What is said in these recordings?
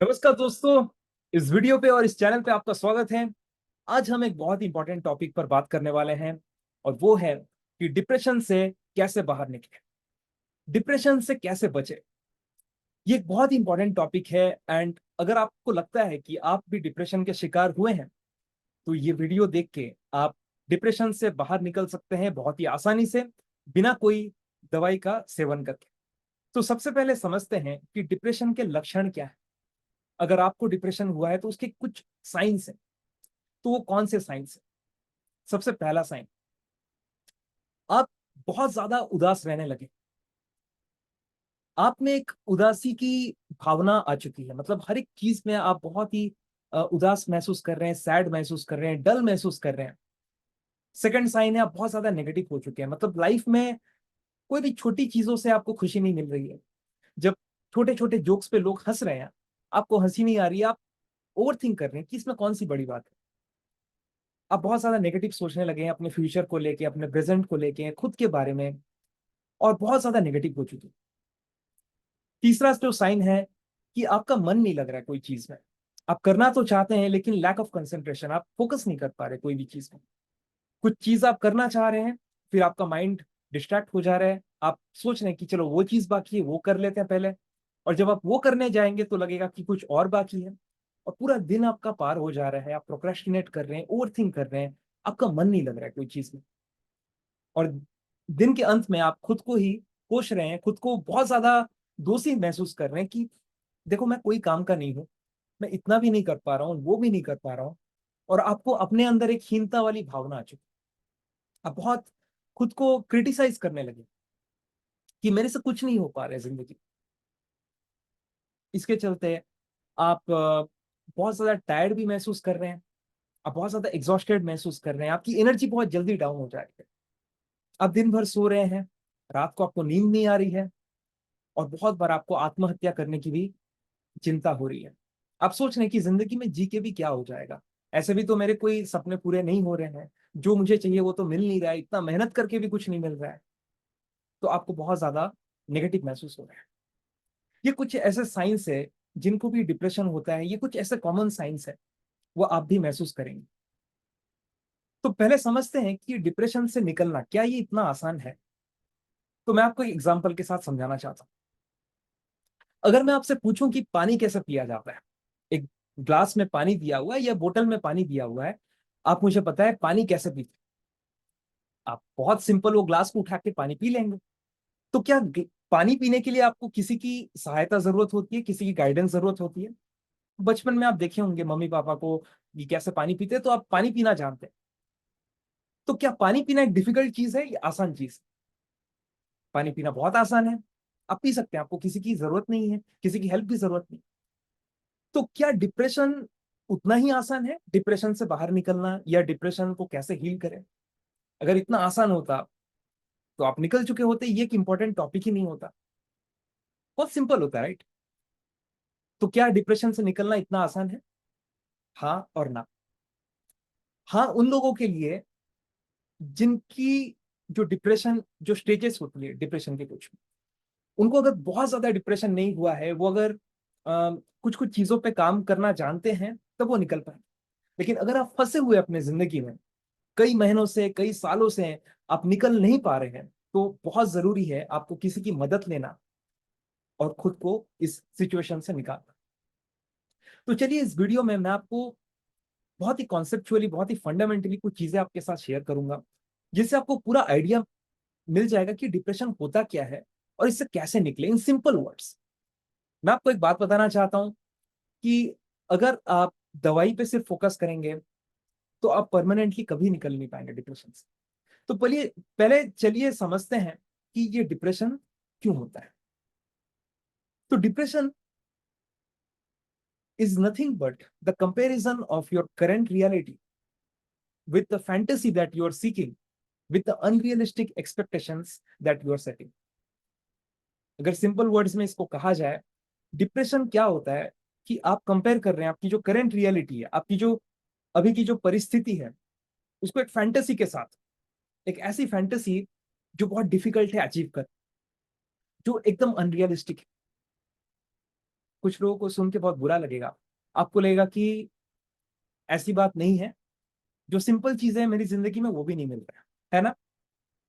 नमस्कार दोस्तों। इस वीडियो पे और इस चैनल पे आपका स्वागत है। आज हम एक बहुत इंपॉर्टेंट टॉपिक पर बात करने वाले हैं और वो है कि डिप्रेशन से कैसे बाहर निकले, डिप्रेशन से कैसे बचे। ये एक बहुत इंपॉर्टेंट टॉपिक है एंड अगर आपको लगता है कि आप भी डिप्रेशन के शिकार हुए हैं तो ये वीडियो देख के आप डिप्रेशन से बाहर निकल सकते हैं बहुत ही आसानी से, बिना कोई दवाई का सेवन करके। तो सबसे पहले समझते हैं कि डिप्रेशन के लक्षण क्या है। अगर आपको डिप्रेशन हुआ है तो उसके कुछ साइंस हैं। तो वो कौन से साइंस है? सबसे पहला साइन, आप बहुत ज्यादा उदास रहने लगे। आप में एक उदासी की भावना आ चुकी है, मतलब हर एक चीज में आप बहुत ही उदास महसूस कर रहे हैं, सैड महसूस कर रहे हैं, डल महसूस कर रहे हैं। सेकंड साइन है, आप बहुत ज्यादा नेगेटिव हो चुके हैं, मतलब लाइफ में कोई भी छोटी चीजों से आपको खुशी नहीं मिल रही है। जब छोटे छोटे जोक्स पे लोग हंस रहे हैं, आपको हंसी नहीं आ रही है, आप ओवर थिंक कर रहे हैं कि इसमें कौन सी बड़ी बात है। आप बहुत ज्यादा नेगेटिव सोचने लगे हैं अपने फ्यूचर को लेके, अपने प्रेजेंट को लेके, खुद के बारे में, और बहुत ज्यादा नेगेटिव हो चुके हैं। तीसरा जो साइन है कि आपका मन नहीं लग रहा है कोई चीज में। आप करना तो चाहते हैं लेकिन लैक ऑफ कंसंट्रेशन, आप फोकस नहीं कर पा रहे कोई भी चीज में। कुछ चीज आप करना चाह रहे हैं, फिर आपका माइंड डिस्ट्रैक्ट हो जा रहा है। आप सोच रहे हैं कि चलो वो चीज बाकी है, वो कर लेते हैं पहले। और जब आप वो करने जाएंगे तो लगेगा कि कुछ और बाकी है, और पूरा दिन आपका पार हो जा रहा है। आप प्रोक्रेस्टिनेट कर रहे हैं, ओवर थिंक कर रहे हैं, आपका मन नहीं लग रहा है कोई चीज में। और दिन के अंत में आप खुद को ही कोस रहे हैं, खुद को बहुत ज्यादा दोषी महसूस कर रहे हैं कि देखो मैं कोई काम का नहीं हूं, मैं इतना भी नहीं कर पा रहा हूँ, वो भी नहीं कर पा रहा हूँ। और आपको अपने अंदर एक हीनता वाली भावना आ चुकी। आप बहुत खुद को क्रिटिसाइज करने लगे कि मेरे से कुछ नहीं हो पा रहा है जिंदगी। इसके चलते आप बहुत ज्यादा टायर्ड भी महसूस कर रहे हैं, आप बहुत ज्यादा एग्जॉस्टेड महसूस कर रहे हैं, आपकी एनर्जी बहुत जल्दी डाउन हो जा रही है। आप दिन भर सो रहे हैं, रात को आपको नींद नहीं आ रही है, और बहुत बार आपको आत्महत्या करने की भी चिंता हो रही है। आप सोच रहे हैं कि जिंदगी में जी के भी क्या हो जाएगा, ऐसे भी तो मेरे कोई सपने पूरे नहीं हो रहे हैं, जो मुझे चाहिए वो तो मिल नहीं रहा है, इतना मेहनत करके भी कुछ नहीं मिल रहा है। तो आपको बहुत ज्यादा नेगेटिव महसूस हो रहा है। ये कुछ ऐसे साइंस है, जिनको भी डिप्रेशन होता है, ये कुछ ऐसे कॉमन साइंस है, वो आप भी महसूस करेंगे। तो पहले समझते हैं कि डिप्रेशन से निकलना क्या ये इतना आसान है। तो मैं आपको एक एग्जांपल के साथ समझाना चाहता हूँ। अगर मैं आपसे पूछूं कि पानी कैसे पिया जाता है, एक ग्लास में पानी दिया हुआ है या बोतल में पानी दिया हुआ है, आप मुझे पता है पानी कैसे पीते हैं। आप बहुत सिंपल वो ग्लास को उठा के पानी पी लेंगे। तो क्या पानी पीने के लिए आपको किसी की सहायता जरूरत होती है, किसी की गाइडेंस जरूरत होती है? बचपन में आप देखे होंगे मम्मी पापा को कि कैसे पानी पीते हैं, तो आप पानी पीना जानते हैं। तो क्या पानी पीना एक डिफिकल्ट चीज है या आसान चीज? पानी पीना बहुत आसान है, आप पी सकते हैं, आपको किसी की जरूरत नहीं है, किसी की हेल्प की जरूरत नहीं। तो क्या डिप्रेशन उतना ही आसान है, डिप्रेशन से बाहर निकलना या डिप्रेशन को कैसे हील करें? अगर इतना आसान होता तो आप निकल चुके होते, ये एक इंपॉर्टेंट टॉपिक ही नहीं होता। बहुत सिंपल होता है, राइट? तो क्या डिप्रेशन से निकलना इतना आसान है? हाँ और ना। हाँ उन लोगों के लिए जिनकी जो डिप्रेशन, जो स्टेजेस होती है डिप्रेशन के कुछ, उनको अगर बहुत ज्यादा डिप्रेशन नहीं हुआ है, वो अगर कुछ कुछ चीजों पे काम करना जानते हैं, तब वो निकल पाए। लेकिन अगर आप फंसे हुए अपने जिंदगी में कई महीनों से, कई सालों से, आप निकल नहीं पा रहे हैं, तो बहुत जरूरी है आपको किसी की मदद लेना और खुद को इस सिचुएशन से निकालना। तो चलिए इस वीडियो में मैं आपको बहुत ही कॉन्सेप्चुअली, बहुत ही फंडामेंटली कुछ चीजें आपके साथ शेयर करूंगा, जिससे आपको पूरा आइडिया मिल जाएगा कि डिप्रेशन होता क्या है और इससे कैसे निकले इन सिंपल वर्ड्स। मैं आपको एक बात बताना चाहता हूं कि अगर आप दवाई पे सिर्फ फोकस करेंगे तो आप परमानेंटली कभी निकल नहीं पाएंगे डिप्रेशन से। तो पहले पहले चलिए समझते हैं कि ये डिप्रेशन क्यों होता है। तो depression is nothing but the comparison of your current reality with the fantasy that you are seeking, with the unrealistic expectations that you are setting. अगर सिंपल वर्ड्स में इसको कहा जाए, डिप्रेशन क्या होता है कि आप कंपेयर कर रहे हैं आपकी जो करंट रियलिटी है, आपकी जो अभी की जो परिस्थिति है, उसको एक फैंटेसी के साथ, एक ऐसी फैंटेसी जो बहुत डिफिकल्ट है अचीव कर, जो एकदम अनरियलिस्टिक है। कुछ लोगों को सुन के बहुत बुरा लगेगा, आपको लगेगा कि ऐसी बात नहीं है, जो सिंपल चीजें हैं मेरी जिंदगी में वो भी नहीं मिल रहा है ना।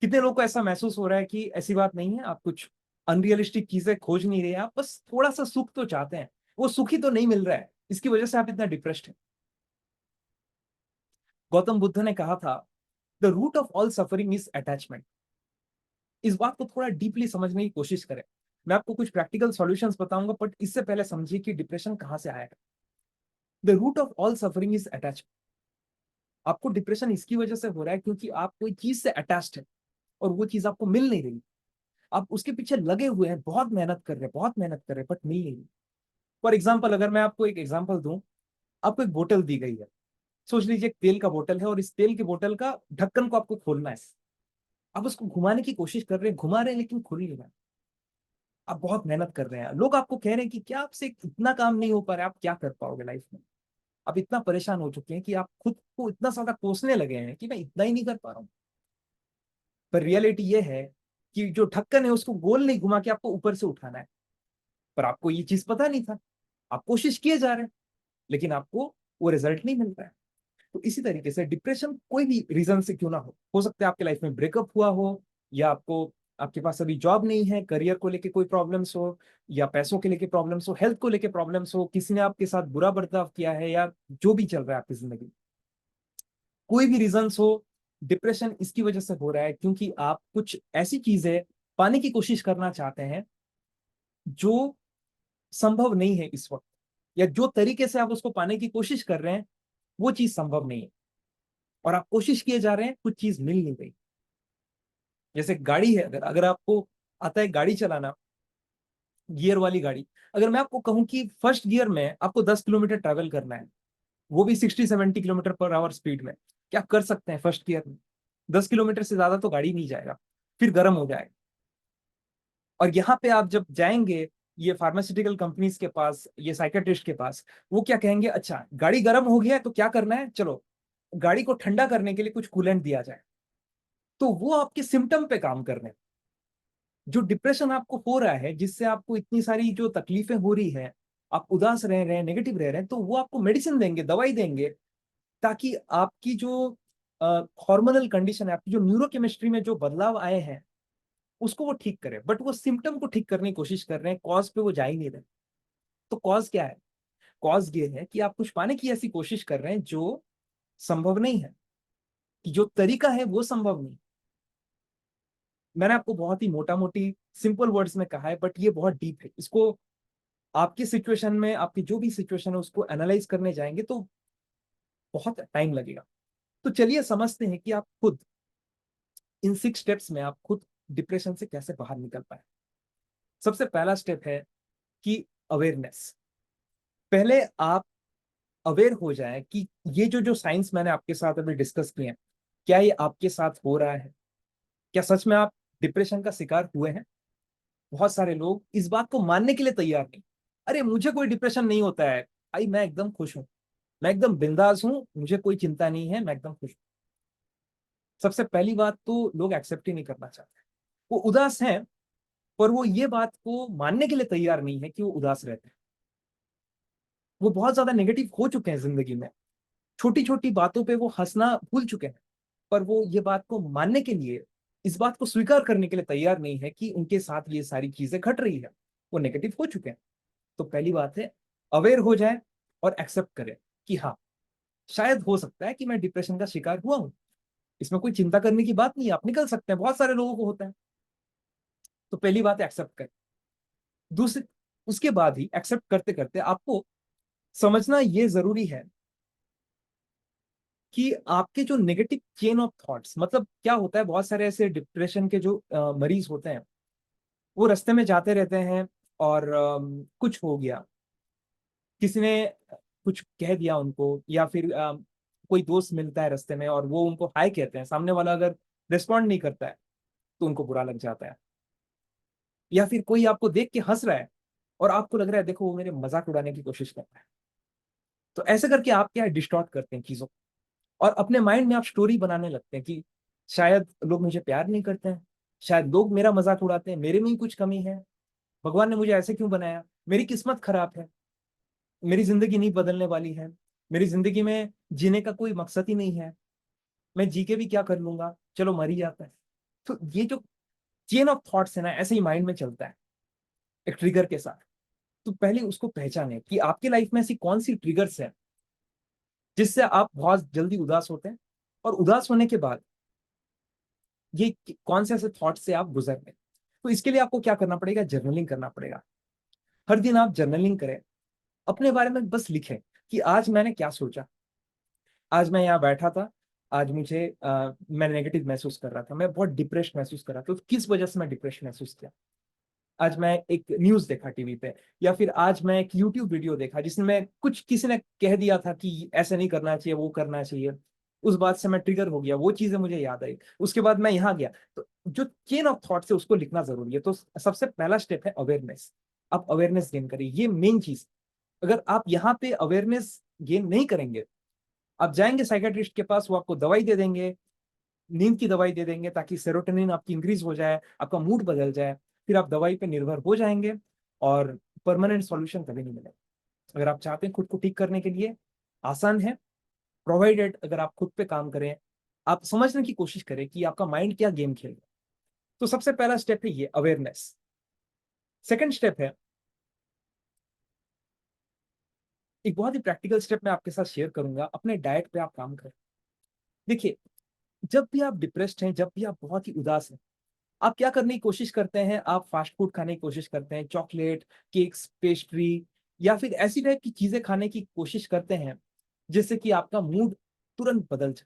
कितने लोगों को ऐसा महसूस हो रहा है कि ऐसी बात नहीं है, आप कुछ अनरियलिस्टिक चीजें खोज नहीं रहे हैं, आप बस थोड़ा सा सुख तो चाहते हैं, वो सुख ही तो नहीं मिल रहा है, इसकी वजह से आप इतना डिप्रेस्ड हैं। गौतम बुद्ध ने कहा था, the root of all suffering is attachment. इस बात को थोड़ा डीपली समझने की कोशिश करें। मैं आपको कुछ प्रैक्टिकल सॉल्यूशंस बताऊंगा, बट इससे पहले समझिए कि डिप्रेशन कहां से आया है। The root of all suffering is attachment. आपको डिप्रेशन इसकी वजह से हो रहा है क्योंकि आप कोई चीज से अटैच्ड है और वो चीज आपको मिल नहीं रही। आप उसके पीछे लगे हुए हैं, बहुत मेहनत कर रहे हैं, बहुत मेहनत कर रहे हैं, बट मिल नहीं रही। फॉर एग्जाम्पल, अगर मैं आपको एक एग्जाम्पल दूं, आपको एक बोतल दी गई है, सोच लीजिए एक तेल का बोतल है, और इस तेल के बोतल का ढक्कन को आपको खोलना है। आप उसको घुमाने की कोशिश कर रहे हैं, घुमा रहे हैं, लेकिन खुल नहीं रहा। आप बहुत मेहनत कर रहे हैं, लोग आपको कह रहे हैं कि क्या आपसे इतना काम नहीं हो पा रहा है, आप क्या कर पाओगे लाइफ में। आप इतना परेशान हो चुके हैं कि आप खुद को इतना ज्यादा कोसने लगे हैं कि मैं इतना ही नहीं कर पा रहा हूँ। पर रियलिटी ये है कि जो ढक्कन है उसको गोल नहीं घुमा के आपको ऊपर से उठाना है। पर आपको ये चीज पता नहीं था, आप कोशिश किए जा रहे हैं, लेकिन आपको वो रिजल्ट नहीं मिल रहा है। तो इसी तरीके से डिप्रेशन कोई भी रीजन से क्यों ना हो सकता है आपके लाइफ में ब्रेकअप हुआ हो, या आपको, आपके पास अभी जॉब नहीं है, करियर को लेके कोई प्रॉब्लम्स हो, या पैसों के लेके प्रॉब्लम्स हो, हेल्थ को लेके प्रॉब्लम्स हो, किसी ने आपके साथ बुरा बर्ताव किया है, या जो भी चल रहा है आपकी जिंदगी, कोई भी रीजन हो, डिप्रेशन इसकी वजह से हो रहा है क्योंकि आप कुछ ऐसी चीजें पाने की कोशिश करना चाहते हैं जो संभव नहीं है इस वक्त, या जो तरीके से आप उसको पाने की कोशिश कर रहे हैं वो चीज संभव नहीं है, और आप कोशिश किए जा रहे हैं, कुछ चीज मिल नहीं रही। जैसे गाड़ी है, अगर अगर आपको आता है गाड़ी चलाना, गियर वाली गाड़ी, अगर मैं आपको कहूं कि फर्स्ट गियर में आपको 10 किलोमीटर ट्रेवल करना है, वो भी 60-70 किलोमीटर पर आवर स्पीड में, क्या आप कर सकते हैं फर्स्ट गियर में? 10 किलोमीटर से ज्यादा तो गाड़ी नहीं जाएगा, फिर गर्म हो जाएगा। और यहाँ पे आप जब जाएंगे ये फार्मास्यूटिकल कंपनीज के पास, ये साइकेट्रिस्ट के पास, वो क्या कहेंगे, अच्छा गाड़ी गर्म हो गया है तो क्या करना है, चलो गाड़ी को ठंडा करने के लिए कुछ कूलेंट दिया जाए। तो वो आपके सिम्टम पे काम कर रहे हैं। जो डिप्रेशन आपको हो रहा है, जिससे आपको इतनी सारी जो तकलीफें हो रही हैं, आप उदास रह रहे हैं, नेगेटिव रह रहे हैं, तो वो आपको मेडिसिन देंगे, दवाई देंगे, ताकि आपकी जो हार्मोनल कंडीशन है, आपकी जो न्यूरोकेमिस्ट्री में जो बदलाव आए हैं, उसको वो ठीक करे। बट वो सिम्टम को ठीक करने की कोशिश कर रहे हैं, कॉज पे वो जा ही नहीं रहे। तो कॉज क्या है? कॉज ये है कि आप कुछ पाने की ऐसी कोशिश कर रहे हैं जो संभव नहीं है, कि जो तरीका है वो संभव नहीं। मैंने आपको बहुत ही मोटा मोटी सिंपल वर्ड्स में कहा है, बट ये बहुत डीप है। इसको आपकी सिचुएशन में, आपकी जो भी सिचुएशन है उसको एनालाइज करने जाएंगे तो बहुत टाइम लगेगा। तो चलिए समझते हैं कि आप खुद इन 6 स्टेप्स में आप खुद डिप्रेशन से कैसे बाहर निकल पाए। सबसे पहला स्टेप है कि अवेयरनेस। पहले आप अवेयर हो जाए कि ये जो जो साइंस मैंने आपके साथ अभी डिस्कस किए हैं, क्या ये आपके साथ हो रहा है? क्या सच में आप डिप्रेशन का शिकार हुए हैं? बहुत सारे लोग इस बात को मानने के लिए तैयार नहीं। अरे मुझे कोई डिप्रेशन नहीं होता है भाई, मैं एकदम खुश हूँ, मैं एकदम बिंदास हूँ, मुझे कोई चिंता नहीं है, मैं एकदम खुश हूँ। सबसे पहली बात तो लोग एक्सेप्ट ही नहीं करना चाहते। वो उदास हैं, पर वो ये बात को मानने के लिए तैयार नहीं है कि वो उदास रहते हैं। वो बहुत ज्यादा नेगेटिव हो चुके हैं जिंदगी में, छोटी छोटी बातों पे वो हंसना भूल चुके हैं, पर वो ये बात को मानने के लिए, इस बात को स्वीकार करने के लिए तैयार नहीं है कि उनके साथ ये सारी चीजें घट रही है। वो नेगेटिव हो चुके हैं। तो पहली बात है, अवेयर हो जाए और एक्सेप्ट करें कि हाँ, शायद हो सकता है कि मैं डिप्रेशन का शिकार हुआ हूं। इसमें कोई चिंता करने की बात नहीं है, आप निकल सकते हैं, बहुत सारे लोगों को होता है। तो पहली बात है एक्सेप्ट करें। दूसरी, उसके बाद ही एक्सेप्ट करते करते आपको समझना ये जरूरी है कि आपके जो नेगेटिव चेन ऑफ थॉट्स, मतलब क्या होता है, बहुत सारे ऐसे डिप्रेशन के जो मरीज होते हैं, वो रास्ते में जाते रहते हैं, और कुछ हो गया, किसी ने कुछ कह दिया उनको, या फिर कोई दोस्त मिलता है रास्ते में और वो उनको हाय कहते हैं, सामने वाला अगर रिस्पॉन्ड नहीं करता है तो उनको बुरा लग जाता है। या फिर कोई आपको देख के हंस रहा है और आपको लग रहा है देखो वो मेरे मजाक उड़ाने की कोशिश कर रहा है। तो ऐसे करके आप क्या डिस्टॉर्ट करते हैं चीजों को, और अपने माइंड में आप स्टोरी बनाने लगते हैं कि शायद लोग मुझे प्यार नहीं करते हैं, शायद लोग मेरा मजाक उड़ाते हैं, मेरे में ही कुछ कमी है, भगवान ने मुझे ऐसे क्यों बनाया, मेरी किस्मत खराब है, मेरी जिंदगी नहीं बदलने वाली है, मेरी जिंदगी में जीने का कोई मकसद ही नहीं है, मैं जी के भी क्या कर लूंगा, चलो मर ही जाता है। तो ये जो चेन ऑफ थॉट्स है ना, ऐसे ही माइंड में चलता है एक ट्रिगर के साथ। तो पहले उसको पहचाने कि आपकी लाइफ में ऐसी कौन सी ट्रिगर्स है जिससे आप बहुत जल्दी उदास होते हैं, और उदास होने के बाद ये कौन से ऐसे थॉट से आप गुजर रहे हैं। तो इसके लिए आपको क्या करना पड़ेगा, जर्नलिंग करना पड़ेगा। हर दिन आप जर्नलिंग करें, अपने बारे में बस लिखें कि आज मैंने क्या सोचा, आज मैं यहाँ बैठा था, आज मुझे मैं नेगेटिव महसूस कर रहा था, मैं बहुत डिप्रेशन महसूस कर रहा था, तो किस वजह से मैं डिप्रेशन महसूस किया। आज मैं एक न्यूज देखा टीवी पे, या फिर आज मैं एक यूट्यूब वीडियो देखा जिसमें मैं कुछ किसी ने कह दिया था कि ऐसे नहीं करना चाहिए, वो करना चाहिए, उस बात से मैं ट्रिगर हो गया, वो चीजें मुझे याद आई, उसके बाद मैं यहाँ गया। तो जो चेन ऑफ थॉट्स है उसको लिखना जरूरी है। तो सबसे पहला स्टेप है अवेयरनेस। आप अवेयरनेस गेन करिए, ये मेन चीज। अगर आप यहाँ पे अवेयरनेस गेन नहीं करेंगे, आप जाएंगे साइकेट्रिस्ट के पास, वो आपको दवाई दे देंगे, नींद की दवाई दे देंगे ताकि सेरोटोनिन आपकी इंक्रीज हो जाए, आपका मूड बदल जाए, फिर आप दवाई पे निर्भर हो जाएंगे, और परमानेंट सॉल्यूशन कभी नहीं मिलेगा। अगर आप चाहते हैं खुद को ठीक करने के लिए, आसान है, प्रोवाइडेड अगर आप खुद पे काम करें, आप समझने की कोशिश करें कि आपका माइंड क्या गेम खेल रहा है। तो सबसे पहला स्टेप है ये अवेयरनेस। सेकंड स्टेप है, एक बहुत ही प्रैक्टिकल स्टेप मैं आपके साथ शेयर करूंगा, अपने डाइट पे आप काम करें। देखिए, जब भी आप डिप्रेस्ड हैं, जब भी आप बहुत ही उदास हैं, आप क्या करने की कोशिश करते हैं, आप फास्ट फूड खाने की कोशिश करते हैं, चॉकलेट, केक्स, पेस्ट्री, या फिर ऐसी टाइप की चीजें खाने की कोशिश करते हैं जिससे कि आपका मूड तुरंत बदल जाए।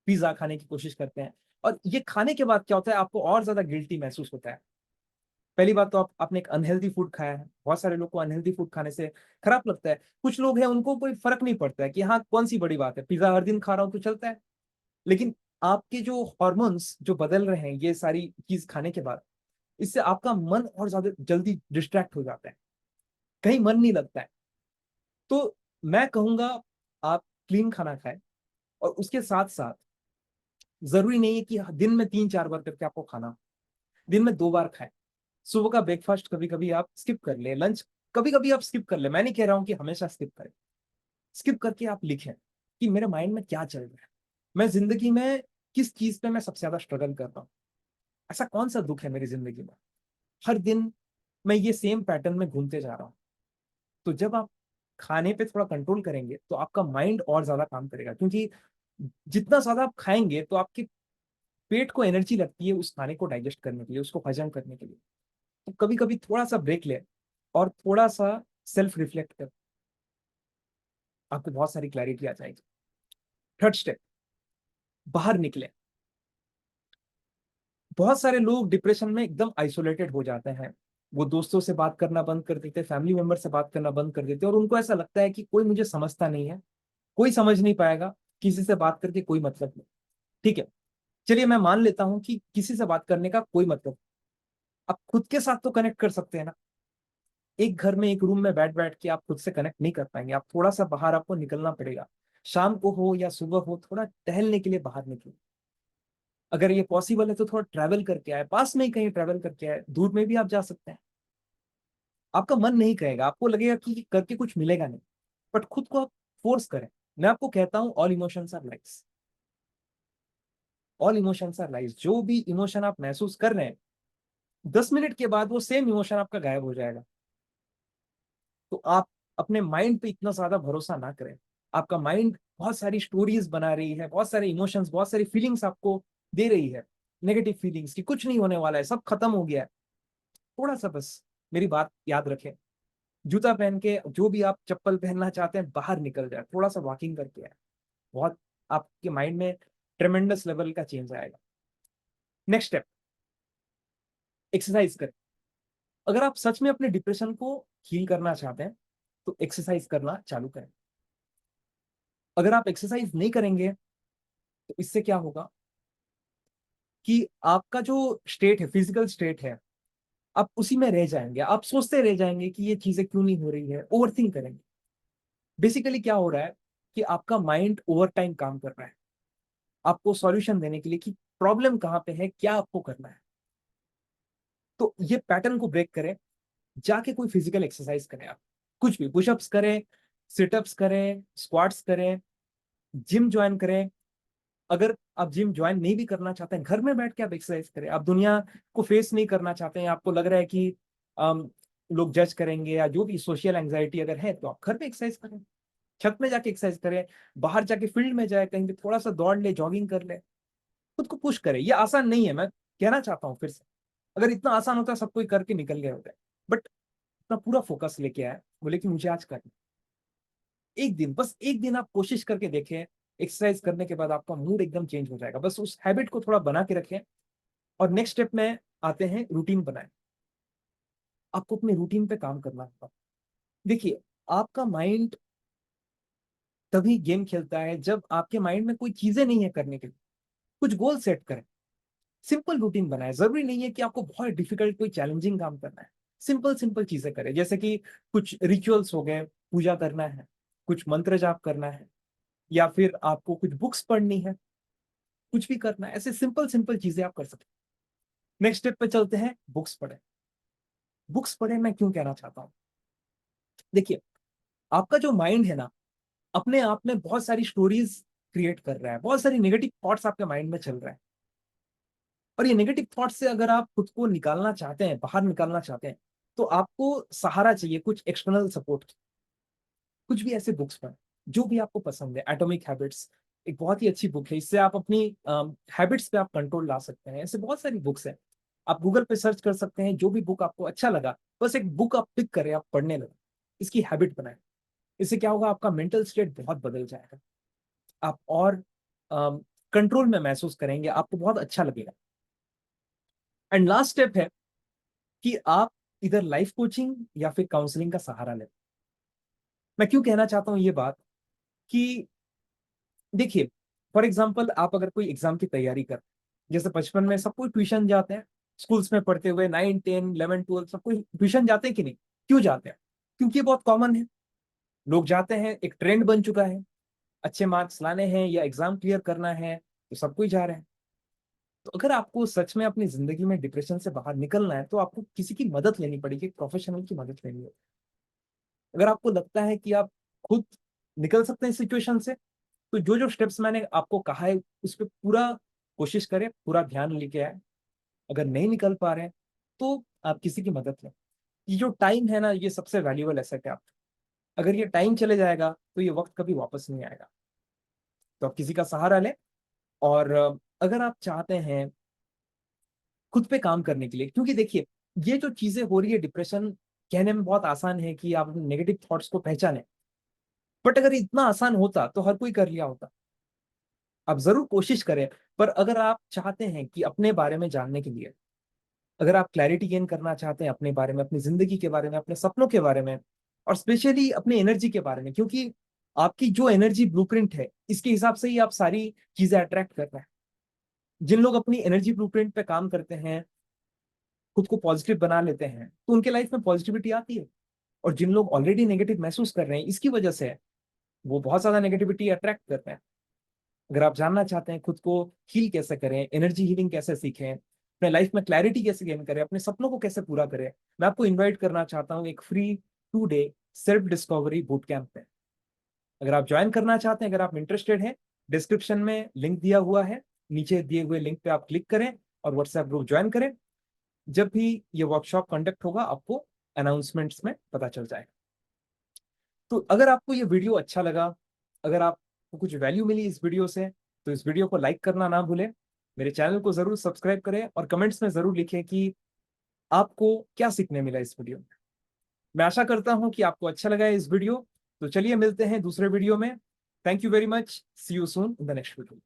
पिज्जा खाने की कोशिश करते हैं, और ये खाने के बाद क्या होता है, आपको और ज्यादा गिल्टी महसूस होता है। पहली बात तो आपने एक अनहेल्दी फूड खाया है, बहुत सारे लोग को अनहेल्दी फूड खाने से खराब लगता है। कुछ लोग हैं उनको कोई फर्क नहीं पड़ता है कि हाँ कौन सी बड़ी बात है, पिज्जा हर दिन खा रहा हूं तो चलता है। लेकिन आपके जो हॉर्मोन्स जो बदल रहे हैं ये सारी चीज खाने के बाद, इससे आपका मन और ज्यादा जल्दी डिस्ट्रैक्ट हो जाता है, कहीं मन नहीं लगता है। तो मैं कहूंगा आप क्लीन खाना खाएं, और उसके साथ साथ जरूरी नहीं है कि दिन में 3-4 बार करके आपको खाना हो। दिन में 2 बार खाएं। सुबह का ब्रेकफास्ट कभी कभी आप स्किप कर ले, लंच कभी कभी आप स्किप कर ले, मैं नहीं कह रहा हूं कि हमेशा स्किप करें। स्किप करके आप लिखें कि मेरे माइंड में क्या चल रहा है, मैं जिंदगी में किस चीज पे मैं सबसे ज्यादा स्ट्रगल कर रहा हूँ, ऐसा कौन सा दुख है मेरी जिंदगी में, हर दिन मैं ये सेम पैटर्न में घूमते जा रहा हूँ। तो जब आप खाने पे थोड़ा कंट्रोल करेंगे तो आपका माइंड और ज्यादा काम करेगा, क्योंकि जितना ज्यादा आप खाएंगे तो आपके पेट को एनर्जी लगती है उस खाने को डाइजेस्ट करने के लिए, उसको हजम करने के लिए। तो कभी कभी थोड़ा सा ब्रेक ले, और थोड़ा सा सेल्फ रिफ्लेक्ट कर, आपको बहुत सारी क्लैरिटी आ जाएगी। थर्ड स्टेप, बाहर निकले। बहुत सारे लोग डिप्रेशन में एकदम आइसोलेटेड हो जाते हैं, वो दोस्तों से बात करना बंद कर देते, फैमिली मेंबर से बात करना बंद कर देते, और उनको ऐसा लगता है कि कोई मुझे समझता नहीं है, कोई समझ नहीं पाएगा, किसी से बात करके कोई मतलब नहीं। ठीक है, चलिए मैं मान लेता हूं कि किसी से बात करने का कोई मतलब, आप खुद के साथ तो कनेक्ट कर सकते हैं ना। एक घर में एक रूम में बैठ बैठ के आप खुद से कनेक्ट नहीं कर पाएंगे, आप थोड़ा सा बाहर आपको निकलना पड़ेगा। शाम को हो या सुबह हो, थोड़ा टहलने के लिए बाहर निकलो। अगर ये पॉसिबल है तो थोड़ा ट्रैवल करके आए, पास में ही कहीं ट्रैवल करके आए, दूर में भी आप जा सकते हैं। आपका मन नहीं कहेगा, आपको लगेगा कि करके कुछ मिलेगा नहीं, बट खुद को आप फोर्स करें। मैं आपको कहता हूं, all emotions are lies, all emotions are lies. जो भी इमोशन आप महसूस कर रहे हैं, 10 मिनट के बाद वो सेम इमोशन आपका गायब हो जाएगा। तो आप अपने माइंड पे इतना ज्यादा भरोसा ना करें। आपका माइंड बहुत सारी स्टोरीज बना रही है, बहुत सारे इमोशंस, बहुत सारी फीलिंग्स आपको दे रही है, नेगेटिव फीलिंग्स की कुछ नहीं होने वाला है, सब खत्म हो गया है। थोड़ा सा बस मेरी बात याद रखें, जूता पहन के, जो भी आप चप्पल पहनना चाहते हैं, बाहर निकल जाए, थोड़ा सा वॉकिंग करके आए, बहुत आपके माइंड में ट्रेमेंडस लेवल का चेंज आएगा। नेक्स्ट स्टेप, एक्सरसाइज करें। अगर आप सच में अपने डिप्रेशन को हील करना चाहते हैं तो एक्सरसाइज करना चालू करें। अगर आप एक्सरसाइज नहीं करेंगे तो इससे क्या होगा कि आपका जो स्टेट है, फिजिकल स्टेट है, आप उसी में रह जाएंगे, आप सोचते रह जाएंगे कि ये चीजें क्यों नहीं हो रही है, ओवरथिंक करेंगे। बेसिकली क्या हो रहा है कि आपका माइंड ओवर टाइम काम कर रहा है आपको सॉल्यूशन देने के लिए कि प्रॉब्लम कहाँ पे है, क्या आपको करना है। तो ये पैटर्न को ब्रेक करें, जाके कोई फिजिकल एक्सरसाइज करें, आप कुछ भी, पुशअप्स करें, सिटअप्स करें, स्क्वाट्स करें, जिम ज्वाइन करें। अगर आप जिम ज्वाइन नहीं भी करना चाहते हैं, घर में बैठ के आप एक्सरसाइज करें। आप दुनिया को फेस नहीं करना चाहते हैं, आपको लग रहा है कि लोग जज करेंगे या जो भी सोशल एंजाइटी अगर है, तो आप घर पे एक्सरसाइज करें, छत में जाके एक्सरसाइज करें, बाहर जाके फील्ड में जाए, कहीं पे थोड़ा सा दौड़ ले, जॉगिंग कर ले, खुद को पुश करें। ये आसान नहीं है, मैं कहना चाहता हूँ फिर से। अगर इतना आसान होता सब कोई करके निकल गए होते, बट अपना पूरा फोकस लेके आए, बोले कि मुझे आज करना। एक दिन, बस एक दिन आप कोशिश करके देखें, एक्सरसाइज करने के बाद आपका मूड एकदम चेंज हो जाएगा। बस उस हैबिट को थोड़ा बना के रखें। और नेक्स्ट स्टेप में आते हैं, रूटीन बनाएं। आपको अपने रूटीन पे काम करना होगा। देखिए, आपका माइंड तभी गेम खेलता है जब आपके माइंड में कोई चीजें नहीं है करने के लिए। कुछ गोल सेट करें, सिंपल रूटीन बनाए। जरूरी नहीं है कि आपको बहुत डिफिकल्ट कोई चैलेंजिंग काम करना है। सिंपल सिंपल चीजें करें, जैसे कि कुछ रिचुअल्स हो गए, पूजा करना है, कुछ मंत्र जाप करना है, या फिर आपको कुछ बुक्स पढ़नी है, कुछ भी करना है। ऐसे सिंपल सिंपल चीजें आप कर सकते हैं। नेक्स्ट स्टेप पे चलते हैं, बुक्स पढ़ें। बुक्स पढ़ें, मैं क्यों कहना चाहता हूँ, देखिए, आपका जो माइंड है ना, अपने आप में बहुत सारी स्टोरीज क्रिएट कर रहा है, बहुत सारी नेगेटिव थॉट्स आपके माइंड में चल रहा है। और ये नेगेटिव थॉट से अगर आप खुद को निकालना चाहते हैं, बाहर निकालना चाहते हैं, तो आपको सहारा चाहिए, कुछ एक्सटर्नल सपोर्ट। कुछ भी ऐसे बुक्स पढ़ें जो भी आपको पसंद है। एटॉमिक हैबिट्स एक बहुत ही अच्छी बुक है, इससे आप अपनी हैबिट्स पे आप कंट्रोल ला सकते हैं। ऐसे बहुत सारी बुक्स हैं, आप गूगल पे सर्च कर सकते हैं। जो भी बुक आपको अच्छा लगा, बस एक बुक आप पिक करें, आप पढ़ने लगे, इसकी हैबिट बनाएं। इससे क्या होगा, आपका मेंटल स्टेट बहुत बदल जाएगा। आप और कंट्रोल में महसूस करेंगे, आपको बहुत अच्छा लगेगा। एंड लास्ट स्टेप है कि आप इधर लाइफ कोचिंग या फिर काउंसलिंग का सहारा लें। मैं क्यों कहना चाहता हूं ये बात, कि देखिए, फॉर एग्जाम्पल, आप अगर कोई एग्जाम की तैयारी कर, जैसे बचपन में सब कोई ट्यूशन जाते हैं, स्कूल्स में पढ़ते हुए 9, 10, 11, 12 सब कोई ट्यूशन जाते हैं कि नहीं? क्यों जाते हैं? क्योंकि ये बहुत कॉमन है, लोग जाते हैं, एक ट्रेंड बन चुका है। अच्छे मार्क्स लाने हैं या एग्जाम क्लियर करना है, तो सब कोई जा रहे हैं। तो अगर आपको सच में अपनी जिंदगी में डिप्रेशन से बाहर निकलना है, तो आपको किसी की मदद लेनी पड़ेगी, प्रोफेशनल की मदद लेनी होगी। अगर आपको लगता है कि आप खुद निकल सकते हैं सिचुएशन से, तो जो जो स्टेप्स मैंने आपको कहा है, उस पर पूरा कोशिश करें, पूरा ध्यान लेके आए। अगर नहीं निकल पा रहे हैं, तो आप किसी की मदद लें। ये जो टाइम है ना, ये सबसे वैल्यूएबल एसेट है आपका। अगर ये टाइम चले जाएगा, तो ये वक्त कभी वापस नहीं आएगा। तो आप किसी का सहारा लें। और अगर आप चाहते हैं खुद पे काम करने के लिए, क्योंकि देखिए, ये जो चीजें हो रही है, डिप्रेशन कहने में बहुत आसान है कि आप नेगेटिव थॉट्स को पहचानें, बट अगर इतना आसान होता तो हर कोई कर लिया होता। आप जरूर कोशिश करें। पर अगर आप चाहते हैं कि अपने बारे में जानने के लिए, अगर आप क्लैरिटी गेन करना चाहते हैं अपने बारे में, अपनी जिंदगी के बारे में, अपने सपनों के बारे में, और स्पेशली अपनी एनर्जी के बारे में, क्योंकि आपकी जो एनर्जी ब्लूप्रिंट है, इसके हिसाब से ही आप सारी चीजें अट्रैक्ट कर रहे हैं। जिन लोग अपनी एनर्जी ब्लूप्रिंट पे काम करते हैं, खुद को पॉजिटिव बना लेते हैं, तो उनके लाइफ में पॉजिटिविटी आती है। और जिन लोग ऑलरेडी नेगेटिव महसूस कर रहे हैं, इसकी वजह से वो बहुत ज्यादा नेगेटिविटी अट्रैक्ट करते हैं। अगर आप जानना चाहते हैं खुद को हील कैसे करें, एनर्जी हीलिंग कैसे सीखें, अपने लाइफ में क्लैरिटी कैसे गेन करें, अपने सपनों को कैसे पूरा करें, मैं आपको इनवाइट करना चाहता हूँ एक free 2 day self discovery boot camp में। अगर आप ज्वाइन करना चाहते हैं, अगर आप इंटरेस्टेड हैं, डिस्क्रिप्शन में लिंक दिया हुआ है, नीचे दिए हुए लिंक पे आप क्लिक करें और व्हाट्सएप ग्रुप ज्वाइन करें। जब भी ये वर्कशॉप कंडक्ट होगा, आपको अनाउंसमेंट्स में पता चल जाएगा। तो अगर आपको ये वीडियो अच्छा लगा, अगर आपको कुछ वैल्यू मिली इस वीडियो से, तो इस वीडियो को लाइक करना ना भूलें। मेरे चैनल को जरूर सब्सक्राइब करें और कमेंट्स में जरूर लिखें कि आपको क्या सीखने मिला इस वीडियो में। मैं आशा करता हूं कि आपको अच्छा लगा है इस वीडियो। तो चलिए मिलते हैं दूसरे वीडियो में। Thank you very much. See you soon in the next video.